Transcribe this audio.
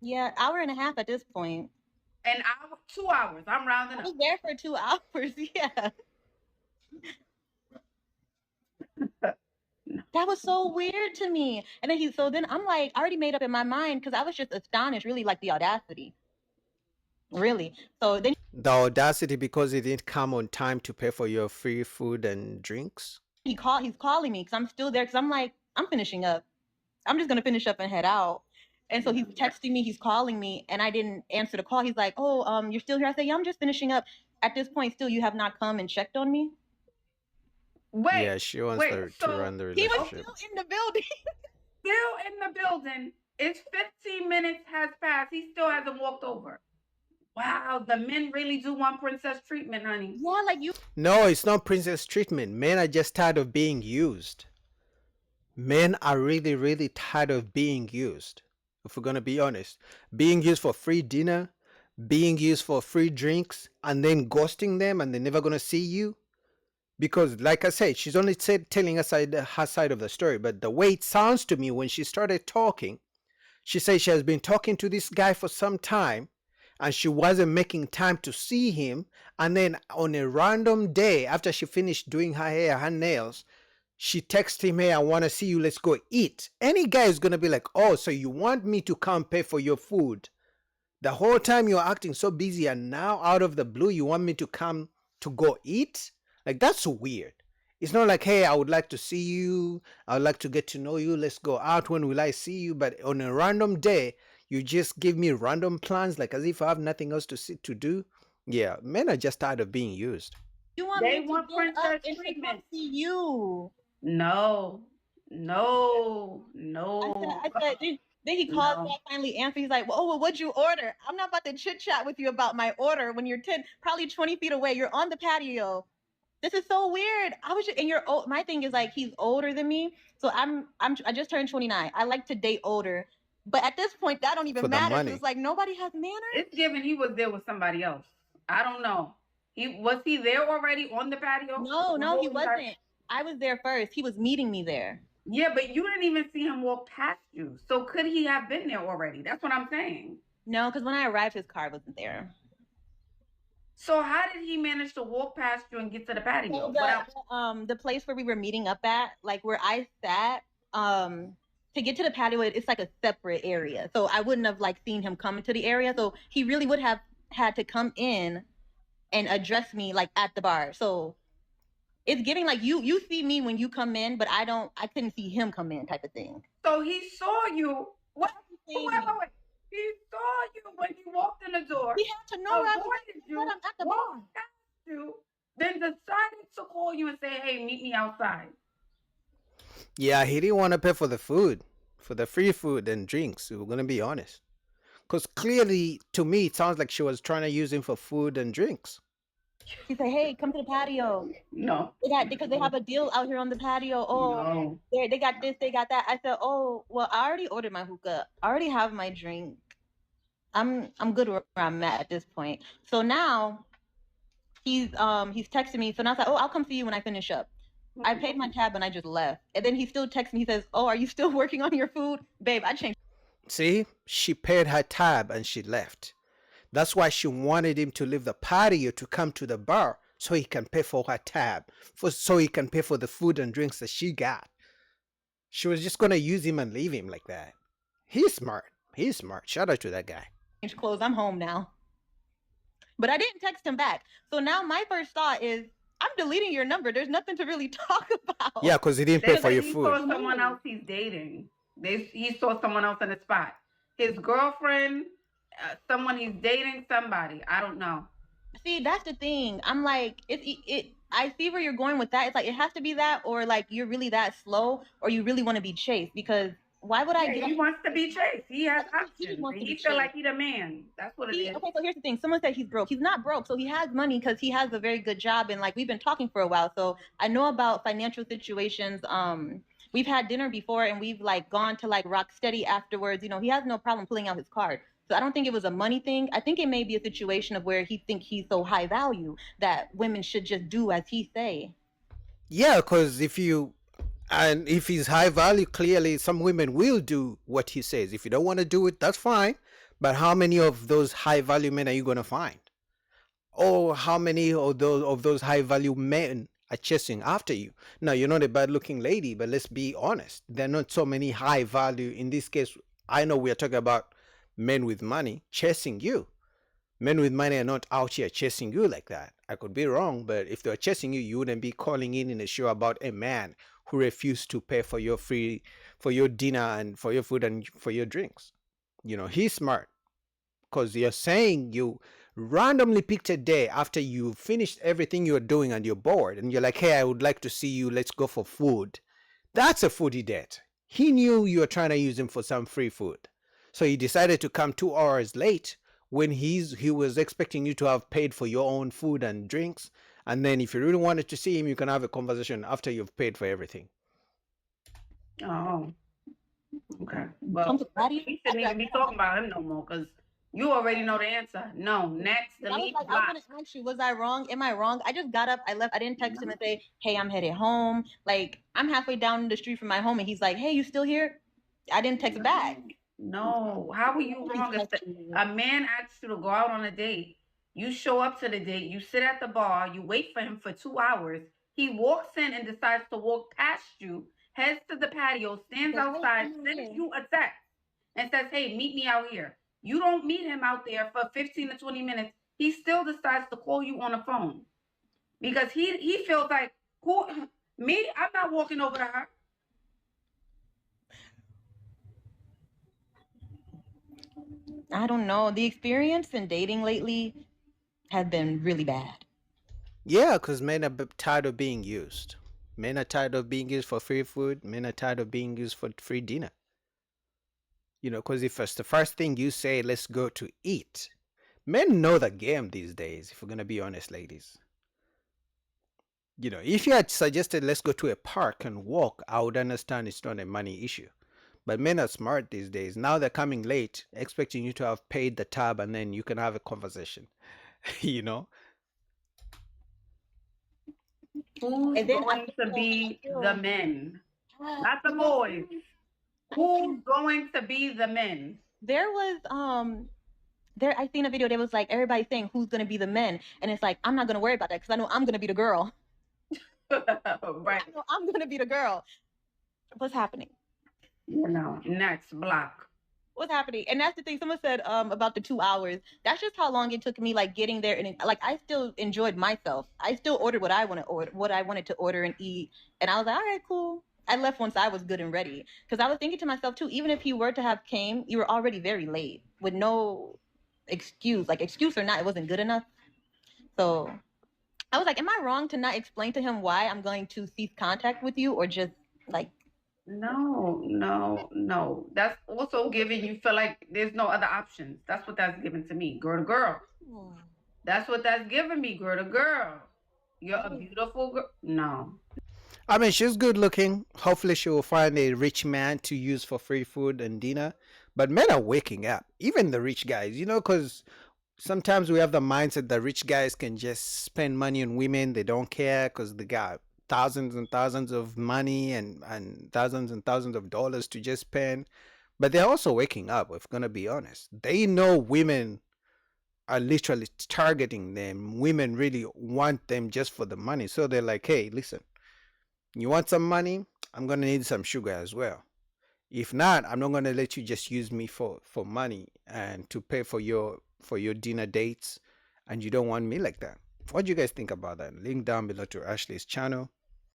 Yeah, hour and a half at this point. An hour, 2 hours. I'm rounding I up. was there for 2 hours. Yeah. That was so weird to me. And then so then I'm like, I already made up in my mind because I was just astonished, really, like the audacity. Really. So then The audacity because he didn't come on time to pay for your free food and drinks. he's calling me because I'm still there because I'm like, I'm finishing up. I'm just gonna finish up and head out. And so he's texting me, he's calling me, and I didn't answer the call. He's like, "Oh, you're still here?" I say, "Yeah, I'm just finishing up." At this point, still, you have not come and checked on me. Yeah, Wait, she wants wait. her to So, run the He was okay, relationship. still in the building. still in the building. It's 15 minutes has passed. He still hasn't walked over. Wow, the men really do want princess treatment, honey. Yeah, like you. No, it's not princess treatment. Men are just tired of being used. Men are really, really tired of being used. If we're gonna be honest, being used for free dinner, being used for free drinks, and then ghosting them, and they're never gonna see you. Because, like I said, she's only telling us her side of the story. But the way it sounds to me when she started talking, she said she has been talking to this guy for some time and she wasn't making time to see him. And then on a random day, after she finished doing her hair, her nails, she texted him, "Hey, I want to see you. Let's go eat." Any guy is going to be like, "Oh, so you want me to come pay for your food? The whole time you're acting so busy and now out of the blue, you want me to come to go eat?" Like, that's weird. It's not like, "Hey, I would like to see you. I would like to get to know you. Let's go out. When will I see you?" But on a random day, you just give me random plans, like as if I have nothing else to do. Yeah, men are just tired of being used. You want They me to want get up princess and to come treatment. see you? No, no, I no, said, then he calls no. back, finally answers. He's like, "Well, oh, well, what'd you order?" I'm not about to chit chat with you about my order when you're 10, probably 20 feet away. You're on the patio. This is so weird. I was just, and you're old. My thing is like, he's older than me. So I just turned 29. I like to date older. But at this point, that don't For even the matter because money. it's like nobody has manners. It's given he was there with somebody else. I don't know. He there already on the patio No, no, he before we got. wasn't. I was there first. He was meeting me there. Yeah, but you didn't even see him walk past you. So could he have been there already? That's what I'm saying. No, because when I arrived, his car wasn't there. So how did he manage to walk past you and get to the So patio without? the place where we were meeting up at, like where I sat, to get to the patio, it's like a separate area. So I wouldn't have like seen him come into the area. So he really would have had to come in and address me like at the bar. So it's giving like you see me when you come in, but I couldn't see him come in type of thing. So he saw you. What? He Wait. He saw you when you walked in the door, had to know I was avoided but you, I'm at the bar. walked past you, then decided to call you and say, "Hey, meet me outside." Yeah, he didn't want to pay for the food, for the free food and drinks. We're gonna be honest. Because clearly, to me, it sounds like she was trying to use him for food and drinks. He said, "Hey, come to the patio." No, Because they have a deal out here on the patio. Oh, no. they got this, they got that. I said, "Oh, well, I already ordered my hookah. I already have my drink. I'm good where I'm at this point." So now he's texting me. So now I said, "Oh, I'll come see you when I finish up." I paid my tab and I just left. And then he still texts me. He says, "Oh, are you still working on your food?" Babe, I changed. See, she paid her tab and she left. That's why she wanted him to leave the patio to come to the bar so he can pay for her tab, so he can pay for the food and drinks that she got. She was just gonna use him and leave him like that. He's smart. He's smart. Shout out to that guy. Clothes. I'm home now. But I didn't text him back. So now my first thought is, I'm deleting your number. There's nothing to really talk about. Yeah, because he didn't pay for your He food. saw someone else he's dating. He saw someone else in the spot. His girlfriend, someone he's dating, somebody. I don't know. See, that's the thing. I'm like, I see where you're going with that. It's like it has to be that, or like you're really that slow, or you really want to be chased. Because why would I get? He wants to be chased. He has He just options. wants to be He feel chased. like he's a man. That's what it is. Okay, so here's the thing. Someone said he's broke. He's not broke, so he has money because he has a very good job, and like we've been talking for a while, so I know about financial situations. We've had dinner before, and we've like gone to like Rocksteady afterwards. You know, he has no problem pulling out his card. So I don't think it was a money thing. I think it may be a situation of where he think he's so high value that women should just do as he say. Yeah, because if he's high value, clearly some women will do what he says. If you don't want to do it, that's fine. But how many of those high value men are you going to find? Or how many of those high value men are chasing after you? Now, you're not a bad looking lady, but let's be honest. There are not so many high value. In this case, I know we are talking about men with money chasing you. Men with money are not out here chasing you like that. I could be wrong, but if they were chasing you, you wouldn't be calling in a show about a man who refused to pay for your dinner and for your food and for your drinks. He's smart because you're saying you randomly picked a day after you finished everything you're doing and you're bored and you're like, hey, I would like to see you. Let's go for food. That's a foodie date. He knew you were trying to use him for some free food. So he decided to come 2 hours late when he was expecting you to have paid for your own food and drinks. And then if you really wanted to see him, you can have a conversation after you've paid for everything. Oh, okay. Well, we shouldn't even be talking about him no more because you already know the answer. No, next, delete, I was block. gonna ask you, was I wrong? Am I wrong? I just got up, I left, I didn't text him and say, hey, I'm headed home. Like, I'm halfway down the street from my home and he's like, hey, you still here? I didn't text back. No, how are you wrong? If a man asks you to go out on a date, you show up to the date, you sit at the bar, you wait for him for 2 hours. He walks in and decides to walk past you, heads to the patio, stands outside, sends you a text, and says, hey, meet me out here. You don't meet him out there for 15 to 20 minutes. He still decides to call you on the phone because he feels like, who me? I'm not walking over to her. I don't know. The experience in dating lately has been really bad. Yeah, because men are tired of being used. Men are tired of being used for free food. Men are tired of being used for free dinner. Because if it's the first thing you say, let's go to eat. Men know the game these days, if we're going to be honest, ladies. If you had suggested let's go to a park and walk, I would understand it's not a money issue. But men are smart these days. Now they're coming late, expecting you to have paid the tab and then you can have a conversation. you know? Who's going to be the men? Not the boys. Who's going to be the men? There was I seen a video that was like everybody saying who's gonna be the men, and it's like I'm not gonna worry about that because I know I'm gonna be the girl. Right. I know I'm gonna be the girl. What's happening? Next block. What's happening? And that's the thing. Someone said about the 2 hours. That's just how long it took me, like getting there, and like I still enjoyed myself. I still ordered what I wanted to order and eat, and I was like, all right, cool. I left once I was good and ready because I was thinking to myself too. Even if you were to have came, you were already very late with no excuse. Like excuse or not, it wasn't good enough. So I was like, am I wrong to not explain to him why I'm going to cease contact with you, or just like No. That's also giving you feel like there's no other options. That's what that's giving to me, girl to girl. That's what that's giving me, girl to girl. You're a beautiful girl. No. I mean, she's good looking. Hopefully, she will find a rich man to use for free food and dinner. But men are waking up, even the rich guys, because sometimes we have the mindset that rich guys can just spend money on women. They don't care because they got thousands and thousands of money and thousands of dollars to just spend. But they're also waking up, if we're going to be honest. They know women are literally targeting them. Women really want them just for the money. So they're like, hey, listen, you want some money? I'm going to need some sugar as well. If not, I'm not going to let you just use me for money and to pay for your dinner dates, and you don't want me like that. What do you guys think about that? Link down below to Ashley's channel.